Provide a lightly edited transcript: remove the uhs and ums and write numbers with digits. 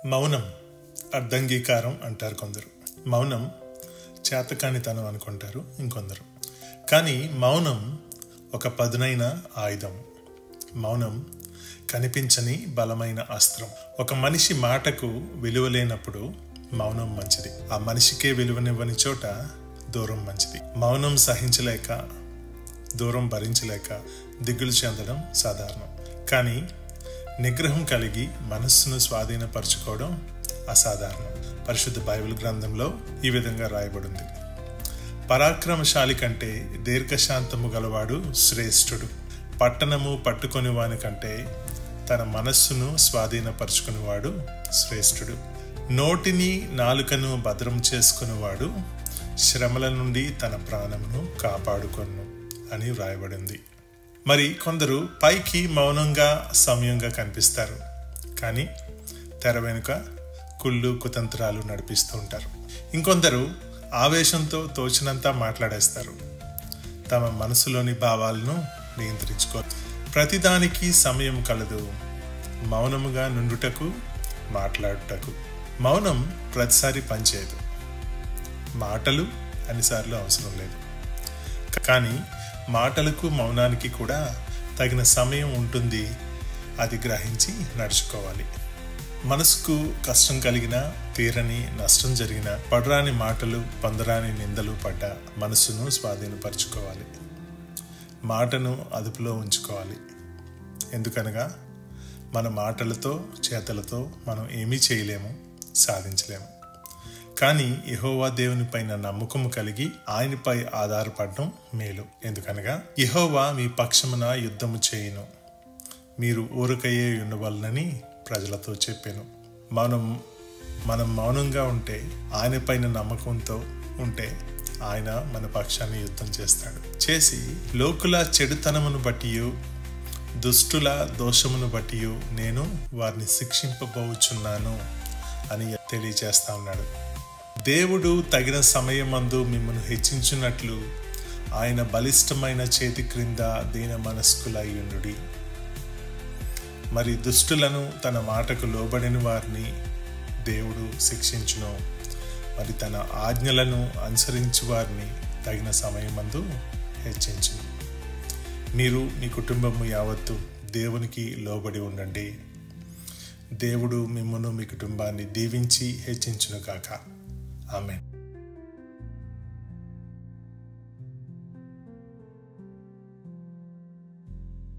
మౌనం అర్ధంగీకారం అంటారు కొందరు. మౌనం చేతకానితనం అనుకుంటారు ఇంకొందరు. కానీ మౌనం ఒక పదునైన ఆయుధం. మౌనం కనిపించని బలమైన అస్త్రం. ఒక మనిషి మాటకు విలువ లేనప్పుడు మౌనం మంచిది. ఆ మనిషికే విలువనివ్వని చోట దూరం మంచిది. మౌనం సహించలేక, దూరం భరించలేక దిగులు చెందడం సాధారణం. కానీ నిగ్రహం కలిగి మనస్సును స్వాధీనపరచుకోవడం అసాధారణం. పరిశుద్ధ బైబిల్ గ్రంథంలో ఈ విధంగా రాయబడింది: పరాక్రమశాలి కంటే దీర్ఘశాంతము గలవాడు శ్రేష్ఠుడు. పట్టణము పట్టుకొని వాని కంటే తన మనస్సును స్వాధీనపరచుకునేవాడు శ్రేష్ఠుడు. నోటిని నాలుకను భద్రం చేసుకునేవాడు శ్రమల నుండి తన ప్రాణమును కాపాడుకొను అని వ్రాయబడింది. మరి కొందరు పైకి మౌనంగా సౌమ్యంగా కనిపిస్తారు, కానీ తెర వెనుక కుళ్ళు కుతంత్రాలు నడిపిస్తూ ఉంటారు. ఇంకొందరు ఆవేశంతో తోచినంతా మాట్లాడేస్తారు. తమ మనసులోని భావాలను నియంత్రించుకోరు. ప్రతిదానికి సమయం కలదు. మౌనముగా నుండుటకు, మాట్లాడుటకు. మౌనం ప్రతిసారి పనిచేయదు. మాటలు అన్నిసార్లు అవసరం లేదు. కానీ మాటలకు మౌనానికి కూడా తగిన సమయం ఉంటుంది. అది గ్రహించి నడుచుకోవాలి. మనసుకు కష్టం కలిగిన, తీరని నష్టం జరిగిన, పడరాని మాటలు, పొందరాని నిందలు పడ్డ మనసును స్వాధీనపరచుకోవాలి. మాటను అదుపులో ఉంచుకోవాలి. ఎందుకనగా మన మాటలతో, చేతలతో మనం ఏమీ చేయలేము, సాధించలేము. కానీ యెహోవా దేవుని పైన నమ్మకము కలిగి ఆయనపై ఆధారపడడం మేలు. ఎందుకనగా యెహోవా మీ పక్షమున యుద్ధము చేయును, మీరు ఊరకయ్యే ఉండవలనని ప్రజలతో చెప్పాను. మనం మౌనంగా ఉంటే, ఆయన పైన నమ్మకంతో ఉంటే ఆయన మన పక్షాన్ని యుద్ధం చేస్తాడు. చేసి లోకుల చెడుతనమును బట్టి, దుష్టుల దోషమును బట్టి నేను వారిని శిక్షింపబోచున్నాను అని తెలియజేస్తా ఉన్నాడు. దేవుడు తగిన సమయమందు మిమ్మల్ని హెచ్చించున్నట్లు ఆయన బలిష్టమైన చేతి క్రింద దీన మనస్కులయ్యుండుడి. మరి దుష్టులను, తన మాటకు లోబడిన వారిని దేవుడు శిక్షించును. మరి తన ఆజ్ఞలను అనుసరించు వారిని తగిన సమయమందు హెచ్చించును. మీరు మీ కుటుంబము యావత్తు దేవునికి లోబడి ఉండండి. దేవుడు మిమ్మును, మీ కుటుంబాన్ని దీవించి హెచ్చించును గాక. ఆమేన్.